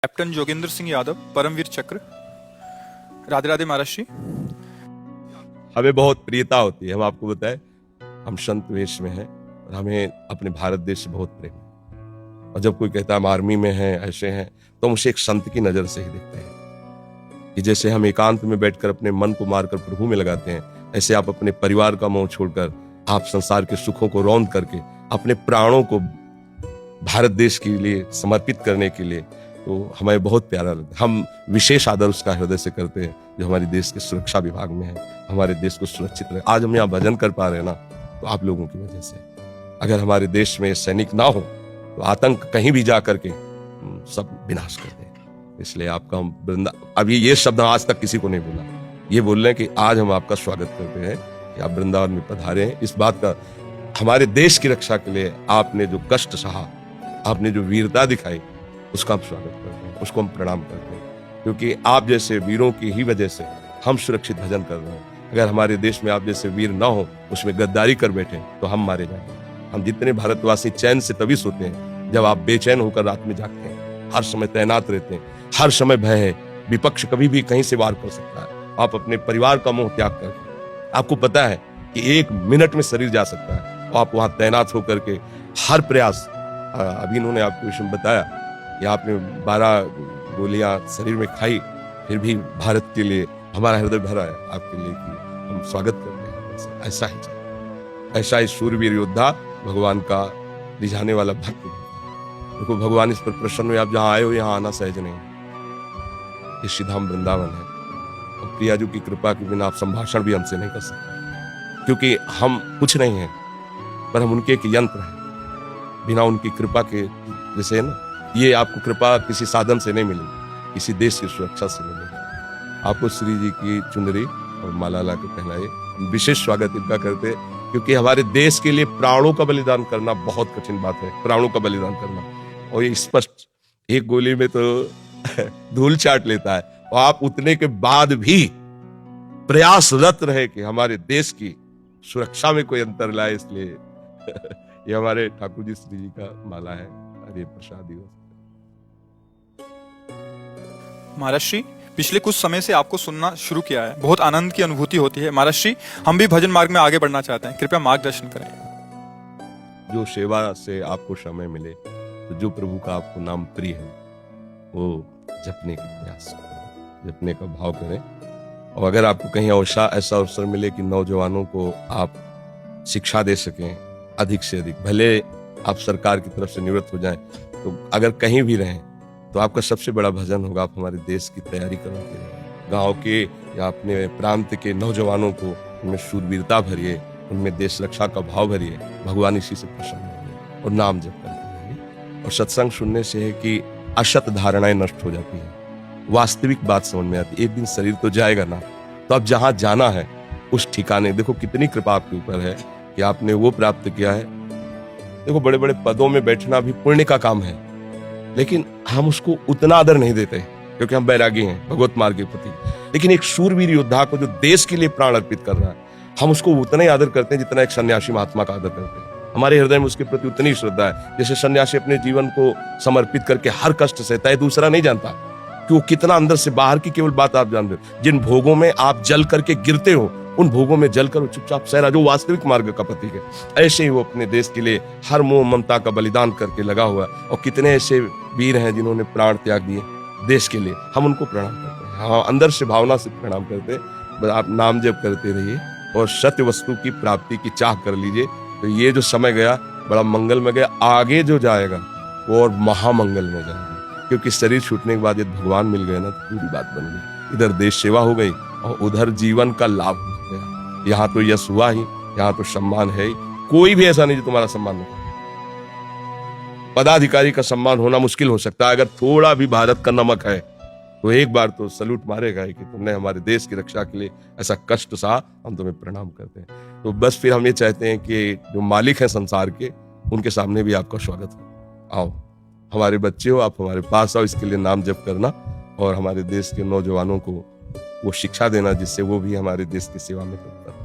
Captain Jogendra Singh Yadav, Paramvir चक्र। राधे राधे महाराज जी। हमें बहुत प्रियता होती है, हम आपको बताएं, हम संत वेश में हैं और हमें अपने भारत देश से बहुत प्रेम है। और जब कोई कहता है हम आर्मी में हैं, ऐसे हैं, तो हम उसे एक संत की नजर से ही देखते हैं कि जैसे हम एकांत में बैठकर अपने मन को मारकर प्रभु में लगाते हैं, ऐसे आप अपने परिवार का मोह छोड़कर, आप संसार के सुखों को रौंद करके अपने प्राणों को भारत देश के लिए समर्पित करने के लिए, तो हमें बहुत प्यारा लगता है। हम विशेष आदर उसका हृदय से करते हैं जो हमारे देश के सुरक्षा विभाग में है, हमारे देश को सुरक्षित रहे। आज हम यहाँ भजन कर पा रहे हैं ना, तो आप लोगों की वजह से। अगर हमारे देश में सैनिक ना हो तो आतंक कहीं भी जा करके सब विनाश कर दें। इसलिए आपका हम अभी ये शब्द आज तक किसी को नहीं बोला, ये बोल रहे हैं कि आज हम आपका स्वागत करते हैं कि आप वृंदावन में पधारे हैं। इस बात का हमारे देश की रक्षा के लिए आपने जो कष्ट सहा, आपने जो वीरता दिखाई, उसका हम स्वागत करते हैं, उसको हम प्रणाम करते हैं, क्योंकि आप जैसे वीरों की ही वजह से हम सुरक्षित भजन कर रहे हैं। अगर हमारे देश में आप जैसे वीर ना हो, उसमें गद्दारी कर बैठे, तो हम मारे जाएंगे। हम जितने भारतवासी चैन से तभी सोते हैं जब आप बेचैन होकर रात में जागते हैं, हर समय तैनात रहते हैं, हर समय भय है, विपक्ष कभी भी कहीं से वार कर सकता है। आप अपने परिवार का मोह त्याग करके, आपको पता है कि 1 मिनट में शरीर जा सकता है, तो आप वहां तैनात होकर के हर प्रयास, अभी इन्होंने आपको विषय बताया कि आपने 12 गोलियां शरीर में खाई, फिर भी भारत के लिए हमारा हृदय भरा है आपके लिए कि हम स्वागत करते हैं। ऐसा ही शूरवीर योद्धा, भगवान का रिझाने वाला भक्त। देखो भगवान इस पर प्रसन्न हुए, आप जहां आए हो यहाँ आना सहज नहीं। ये सीधाम वृंदावन है और प्रियाजू की कृपा के बिना आप संभाषण भी हमसे नहीं कर सकते, क्योंकि हम कुछ नहीं हैं, पर हम उनके एक यंत्र हैं। बिना उनकी कृपा के, जैसे ना, ये आपको कृपा किसी साधन से नहीं मिलेगी, किसी देश की सुरक्षा से मिलेगी। आपको श्री जी की चुनरी और माला ला के पहनाए, विशेष स्वागत इनका करते, क्योंकि हमारे देश के लिए प्राणों का बलिदान करना बहुत कठिन बात है। प्राणों का बलिदान करना, और ये स्पष्ट, एक गोली में तो धूल चाट लेता है, और आप उतने के बाद भी प्रयासरत रहे कि हमारे देश की सुरक्षा में कोई अंतर लाए। इसलिए ये हमारे ठाकुर जी श्री जी का माला है। हरे प्रसाद दिवस। महाराज जी, पिछले कुछ समय से आपको सुनना शुरू किया है, बहुत आनंद की अनुभूति होती है। महाराज जी, हम भी भजन मार्ग में आगे बढ़ना चाहते हैं, कृपया मार्गदर्शन करें। जो सेवा से आपको समय मिले, तो जो प्रभु का आपको नाम प्रिय है, वो जपने का प्रयास करें, जपने का भाव करें। और अगर आपको कहीं ऐसा अवसर मिले कि नौजवानों को आप शिक्षा दे सकें अधिक से अधिक, भले आप सरकार की तरफ से निवृत्त हो जाएं, तो अगर कहीं भी रहें, तो आपका सबसे बड़ा भजन होगा, आप हमारे देश की तैयारी करोगे। गांव के या अपने प्रांत के नौजवानों को उनमें शूरवीरता भरिए, उनमें देश रक्षा का भाव भरिए। भगवान इसी से प्रसन्न होंगे और नाम जप करते रहेंगे। और सत्संग सुनने से है कि असत धारणाएं नष्ट हो जाती हैं, वास्तविक बात समझ में आती है। एक दिन शरीर तो जाएगा ना, तो अब जहां जाना है उस ठिकाने, देखो कितनी कृपा आपके ऊपर है कि आपने वो प्राप्त किया है। देखो बड़े बड़े पदों में बैठना भी पुण्य का काम है, लेकिन हम उसको उतना आदर नहीं देते क्योंकि हम बैरागी हैं, भगवत मार्ग के प्रति। लेकिन एक शूरवीर योद्धा को जो देश के लिए प्राण अर्पित कर रहा है, हम उसको उतना ही आदर करते हैं जितना एक सन्यासी महात्मा का आदर करते हैं। हमारे हृदय में उसके प्रति उतनी श्रद्धा है जैसे सन्यासी अपने जीवन को समर्पित करके हर कष्ट सहता है। दूसरा नहीं जानता कि वो कितना अंदर से बाहर की केवल बात आप जानते हो। जिन भोगों में आप जल करके गिरते हो, उन भोगों में जल कर चुपचाप सह रहा, जो वास्तविक मार्ग का प्रतीक है। ऐसे ही वो अपने देश के लिए हर मोह ममता का बलिदान करके लगा हुआ है। और कितने ऐसे वीर हैं जिन्होंने प्राण त्याग दिए देश के लिए, हम उनको प्रणाम करते हैं। हाँ, अंदर से भावना से प्रणाम करते हैं। आप नाम जप करते रहिए और सत्य वस्तु की प्राप्ति की चाह कर लीजिए, तो ये जो समय गया बड़ा मंगल में गया। आगे जो जाएगा वो और महामंगल में जाएगा, क्योंकि शरीर छूटने के बाद यदि भगवान मिल गए ना, तो पूरी बात बन गई। इधर देश सेवा हो गई और उधर जीवन का लाभ हो गया। यहाँ तो यश हुआ ही, यहाँ तो सम्मान है ही। कोई भी ऐसा नहीं जो तुम्हारा सम्मान नहीं। पदाधिकारी का सम्मान होना मुश्किल हो सकता है, अगर थोड़ा भी भारत का नमक है तो एक बार तो सलूट मारेगा कि तुमने हमारे देश की रक्षा के लिए ऐसा कष्ट सहा, हम तुम्हें प्रणाम करते हैं। तो बस फिर हम ये चाहते हैं कि जो मालिक हैं संसार के, उनके सामने भी आपका स्वागत हो। आओ, हमारे बच्चे हो, आप हमारे पास आओ, इसके लिए नाम जप करना और हमारे देश के नौजवानों को वो शिक्षा देना जिससे वो भी हमारे देश की सेवा में करता है।